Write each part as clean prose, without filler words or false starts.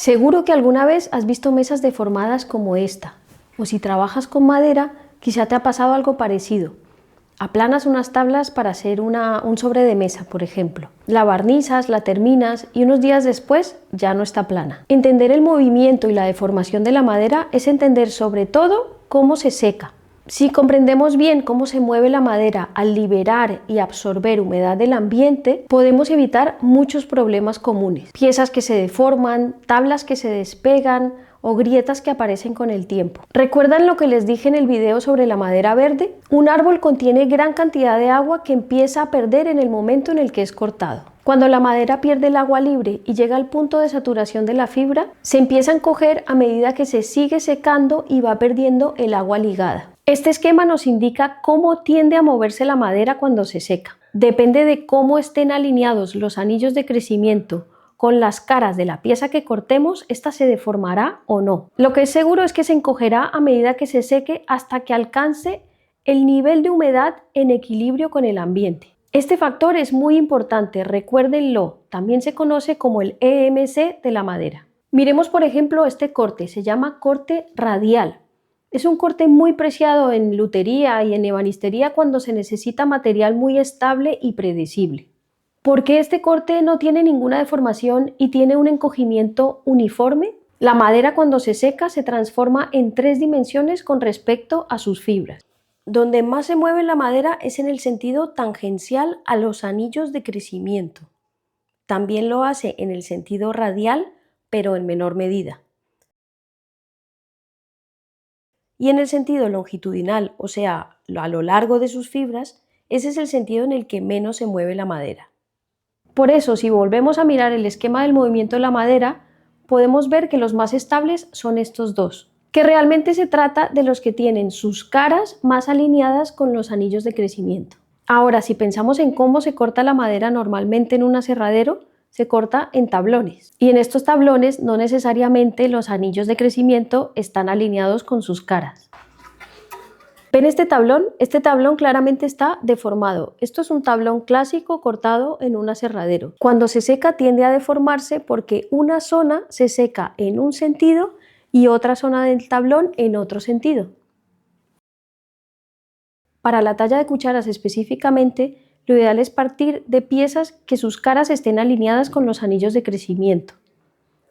Seguro que alguna vez has visto mesas deformadas como esta, o si trabajas con madera, quizá te ha pasado algo parecido. Aplanas unas tablas para hacer un sobre de mesa, por ejemplo. La barnizas, la terminas y unos días después ya no está plana. Entender el movimiento y la deformación de la madera es entender sobre todo cómo se seca. Si comprendemos bien cómo se mueve la madera al liberar y absorber humedad del ambiente, podemos evitar muchos problemas comunes. Piezas que se deforman, tablas que se despegan o grietas que aparecen con el tiempo. ¿Recuerdan lo que les dije en el video sobre la madera verde? Un árbol contiene gran cantidad de agua que empieza a perder en el momento en el que es cortado. Cuando la madera pierde el agua libre y llega al punto de saturación de la fibra, se empieza a encoger a medida que se sigue secando y va perdiendo el agua ligada. Este esquema nos indica cómo tiende a moverse la madera cuando se seca. Depende de cómo estén alineados los anillos de crecimiento con las caras de la pieza que cortemos, esta se deformará o no. Lo que es seguro es que se encogerá a medida que se seque hasta que alcance el nivel de humedad en equilibrio con el ambiente. Este factor es muy importante, recuérdenlo, también se conoce como el EMC de la madera. Miremos por ejemplo este corte, se llama corte radial. Es un corte muy preciado en lutería y en ebanistería cuando se necesita material muy estable y predecible. ¿Por qué este corte no tiene ninguna deformación y tiene un encogimiento uniforme? La madera cuando se seca se transforma en 3 dimensiones con respecto a sus fibras. Donde más se mueve la madera es en el sentido tangencial a los anillos de crecimiento. También lo hace en el sentido radial, pero en menor medida. Y en el sentido longitudinal, o sea, a lo largo de sus fibras, ese es el sentido en el que menos se mueve la madera. Por eso, si volvemos a mirar el esquema del movimiento de la madera, podemos ver que los más estables son estos dos, que realmente se trata de los que tienen sus caras más alineadas con los anillos de crecimiento. Ahora, si pensamos en cómo se corta la madera normalmente en un aserradero, se corta en tablones. Y en estos tablones no necesariamente los anillos de crecimiento están alineados con sus caras. ¿Ven este tablón? Este tablón claramente está deformado. Esto es un tablón clásico cortado en un aserradero. Cuando se seca tiende a deformarse porque una zona se seca en un sentido y otra zona del tablón en otro sentido. Para la talla de cucharas específicamente, lo ideal es partir de piezas que sus caras estén alineadas con los anillos de crecimiento.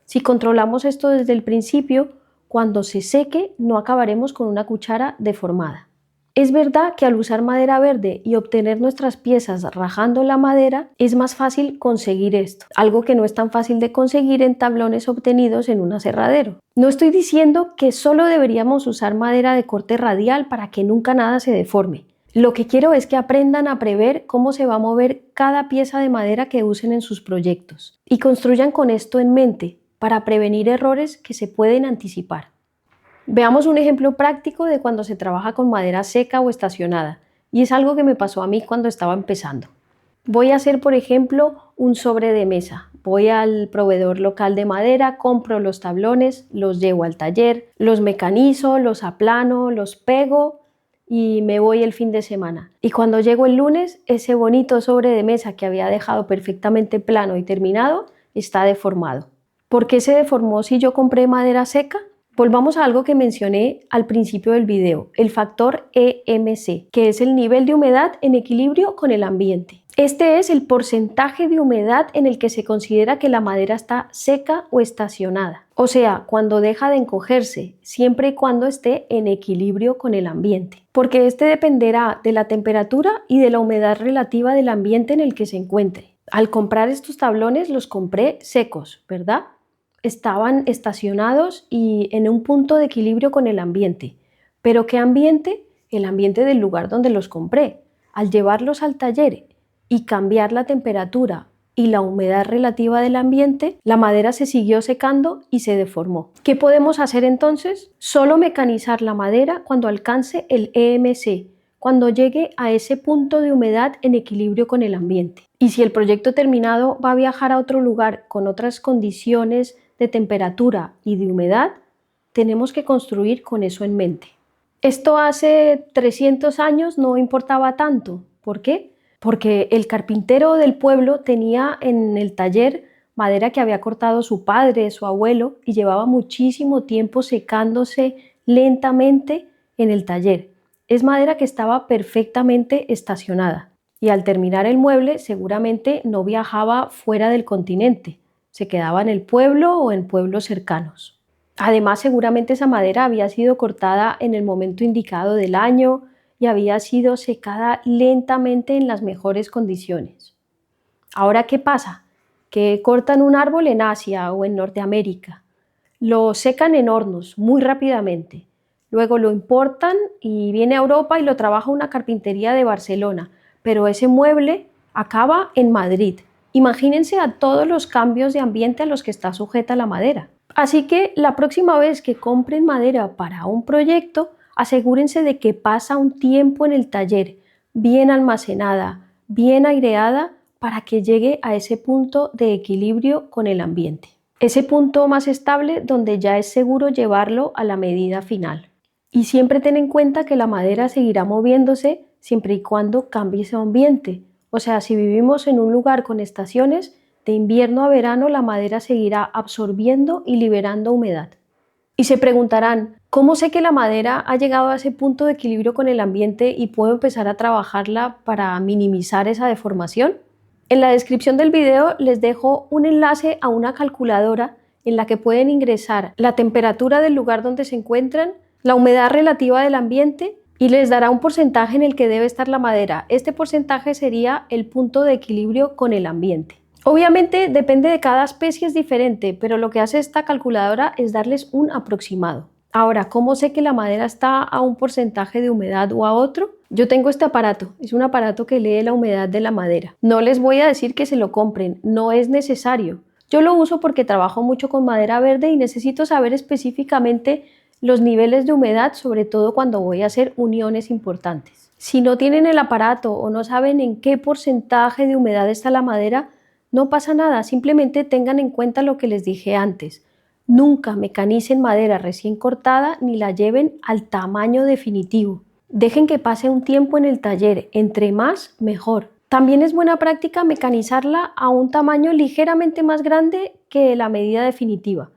Si controlamos esto desde el principio, cuando se seque no acabaremos con una cuchara deformada. Es verdad que al usar madera verde y obtener nuestras piezas rajando la madera, es más fácil conseguir esto, algo que no es tan fácil de conseguir en tablones obtenidos en un aserradero. No estoy diciendo que solo deberíamos usar madera de corte radial para que nunca nada se deforme. Lo que quiero es que aprendan a prever cómo se va a mover cada pieza de madera que usen en sus proyectos y construyan con esto en mente para prevenir errores que se pueden anticipar. Veamos un ejemplo práctico de cuando se trabaja con madera seca o estacionada, y es algo que me pasó a mí cuando estaba empezando. Voy a hacer, por ejemplo, un sobre de mesa. Voy al proveedor local de madera, compro los tablones, los llevo al taller, los mecanizo, los aplano, los pego y me voy el fin de semana. Y cuando llego el lunes, ese bonito sobre de mesa que había dejado perfectamente plano y terminado está deformado. ¿Por qué se deformó si yo compré madera seca? Volvamos a algo que mencioné al principio del video, el factor EMC, que es el nivel de humedad en equilibrio con el ambiente. Este es el porcentaje de humedad en el que se considera que la madera está seca o estacionada, o sea, cuando deja de encogerse, siempre y cuando esté en equilibrio con el ambiente, porque este dependerá de la temperatura y de la humedad relativa del ambiente en el que se encuentre. Al comprar estos tablones los compré secos, ¿verdad? Estaban estacionados y en un punto de equilibrio con el ambiente. ¿Pero qué ambiente? El ambiente del lugar donde los compré. Al llevarlos al taller y cambiar la temperatura y la humedad relativa del ambiente, la madera se siguió secando y se deformó. ¿Qué podemos hacer entonces? Solo mecanizar la madera cuando alcance el EMC, cuando llegue a ese punto de humedad en equilibrio con el ambiente. Y si el proyecto terminado va a viajar a otro lugar con otras condiciones de temperatura y de humedad, tenemos que construir con eso en mente. Esto hace 300 años no importaba tanto. ¿Por qué? Porque el carpintero del pueblo tenía en el taller madera que había cortado su padre, su abuelo, y llevaba muchísimo tiempo secándose lentamente en el taller. Es madera que estaba perfectamente estacionada y al terminar el mueble seguramente no viajaba fuera del continente, se quedaba en el pueblo o en pueblos cercanos. Además, seguramente esa madera había sido cortada en el momento indicado del año y había sido secada lentamente en las mejores condiciones. Ahora, ¿qué pasa? Que cortan un árbol en Asia o en Norteamérica, lo secan en hornos muy rápidamente, luego lo importan y viene a Europa y lo trabaja una carpintería de Barcelona, pero ese mueble acaba en Madrid. Imagínense a todos los cambios de ambiente a los que está sujeta la madera. Así que la próxima vez que compren madera para un proyecto, asegúrense de que pasa un tiempo en el taller, bien almacenada, bien aireada, para que llegue a ese punto de equilibrio con el ambiente. Ese punto más estable donde ya es seguro llevarlo a la medida final. Y siempre ten en cuenta que la madera seguirá moviéndose siempre y cuando cambie ese ambiente. O sea, si vivimos en un lugar con estaciones, de invierno a verano la madera seguirá absorbiendo y liberando humedad. Y se preguntarán, ¿cómo sé que la madera ha llegado a ese punto de equilibrio con el ambiente y puedo empezar a trabajarla para minimizar esa deformación? En la descripción del video les dejo un enlace a una calculadora en la que pueden ingresar la temperatura del lugar donde se encuentran, la humedad relativa del ambiente y les dará un porcentaje en el que debe estar la madera. Este porcentaje sería el punto de equilibrio con el ambiente. Obviamente depende de cada especie, es diferente, pero lo que hace esta calculadora es darles un aproximado. Ahora, ¿cómo sé que la madera está a un porcentaje de humedad o a otro? Yo tengo este aparato, es un aparato que lee la humedad de la madera. No les voy a decir que se lo compren, no es necesario. Yo lo uso porque trabajo mucho con madera verde y necesito saber específicamente los niveles de humedad, sobre todo cuando voy a hacer uniones importantes. Si no tienen el aparato o no saben en qué porcentaje de humedad está la madera, no pasa nada, simplemente tengan en cuenta lo que les dije antes. Nunca mecanicen madera recién cortada ni la lleven al tamaño definitivo. Dejen que pase un tiempo en el taller, entre más mejor. También es buena práctica mecanizarla a un tamaño ligeramente más grande que la medida definitiva.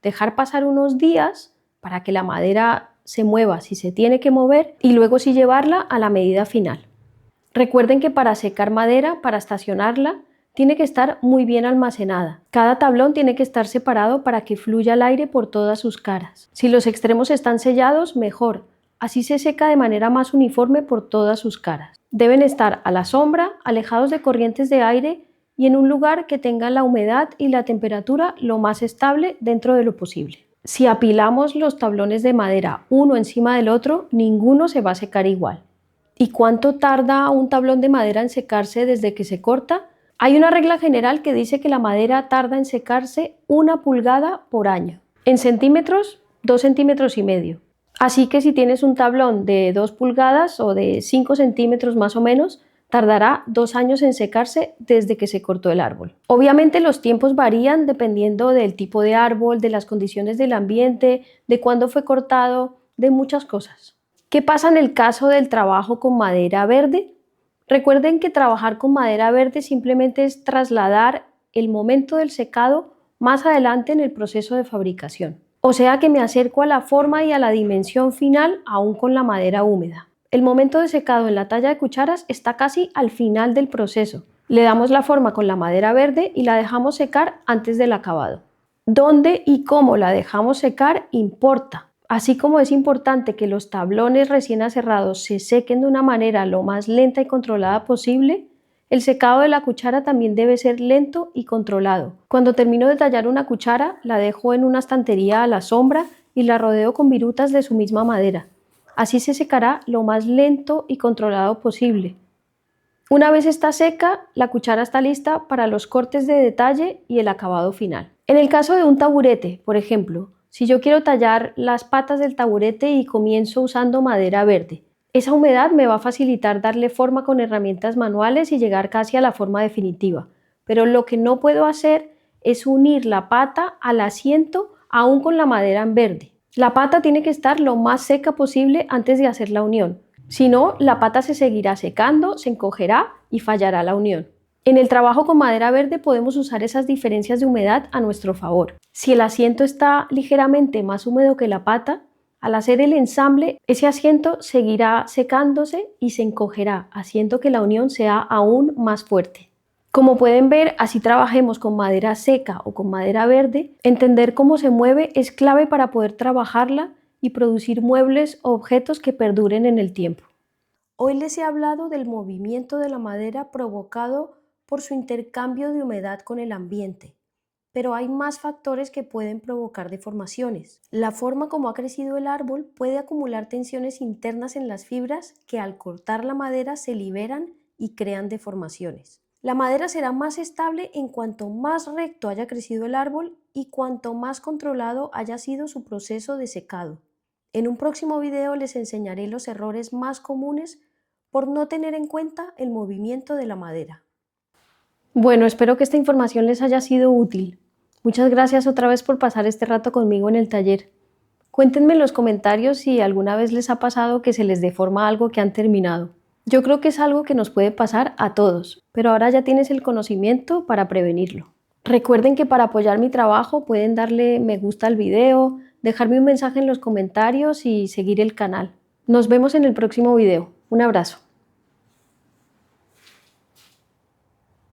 Dejar pasar unos días para que la madera se mueva si se tiene que mover y luego sí llevarla a la medida final. Recuerden que para secar madera, para estacionarla, tiene que estar muy bien almacenada. Cada tablón tiene que estar separado para que fluya el aire por todas sus caras. Si los extremos están sellados, mejor. Así se seca de manera más uniforme por todas sus caras. Deben estar a la sombra, alejados de corrientes de aire y en un lugar que tenga la humedad y la temperatura lo más estable dentro de lo posible. Si apilamos los tablones de madera uno encima del otro, ninguno se va a secar igual. ¿Y cuánto tarda un tablón de madera en secarse desde que se corta? Hay una regla general que dice que la madera tarda en secarse 1 pulgada por año. En centímetros, 2,5 centímetros. Así que si tienes un tablón de 2 pulgadas o de 5 centímetros más o menos, tardará 2 años en secarse desde que se cortó el árbol. Obviamente los tiempos varían dependiendo del tipo de árbol, de las condiciones del ambiente, de cuándo fue cortado, de muchas cosas. ¿Qué pasa en el caso del trabajo con madera verde? Recuerden que trabajar con madera verde simplemente es trasladar el momento del secado más adelante en el proceso de fabricación. O sea que me acerco a la forma y a la dimensión final aún con la madera húmeda. El momento de secado en la talla de cucharas está casi al final del proceso. Le damos la forma con la madera verde y la dejamos secar antes del acabado. ¿Dónde y cómo la dejamos secar importa? Así como es importante que los tablones recién aserrados se sequen de una manera lo más lenta y controlada posible, el secado de la cuchara también debe ser lento y controlado. Cuando termino de tallar una cuchara, la dejo en una estantería a la sombra y la rodeo con virutas de su misma madera. Así se secará lo más lento y controlado posible. Una vez está seca, la cuchara está lista para los cortes de detalle y el acabado final. En el caso de un taburete, por ejemplo, si yo quiero tallar las patas del taburete y comienzo usando madera verde, esa humedad me va a facilitar darle forma con herramientas manuales y llegar casi a la forma definitiva. Pero lo que no puedo hacer es unir la pata al asiento aún con la madera en verde. La pata tiene que estar lo más seca posible antes de hacer la unión. Si no, la pata se seguirá secando, se encogerá y fallará la unión. En el trabajo con madera verde podemos usar esas diferencias de humedad a nuestro favor. Si el asiento está ligeramente más húmedo que la pata, al hacer el ensamble, ese asiento seguirá secándose y se encogerá, haciendo que la unión sea aún más fuerte. Como pueden ver, así trabajemos con madera seca o con madera verde, entender cómo se mueve es clave para poder trabajarla y producir muebles o objetos que perduren en el tiempo. Hoy les he hablado del movimiento de la madera provocado por su intercambio de humedad con el ambiente, pero hay más factores que pueden provocar deformaciones. La forma como ha crecido el árbol puede acumular tensiones internas en las fibras que al cortar la madera se liberan y crean deformaciones. La madera será más estable en cuanto más recto haya crecido el árbol y cuanto más controlado haya sido su proceso de secado. En un próximo video les enseñaré los errores más comunes por no tener en cuenta el movimiento de la madera. Bueno, espero que esta información les haya sido útil. Muchas gracias otra vez por pasar este rato conmigo en el taller. Cuéntenme en los comentarios si alguna vez les ha pasado que se les deforma algo que han terminado. Yo creo que es algo que nos puede pasar a todos, pero ahora ya tienes el conocimiento para prevenirlo. Recuerden que para apoyar mi trabajo pueden darle me gusta al video, dejarme un mensaje en los comentarios y seguir el canal. Nos vemos en el próximo video. Un abrazo.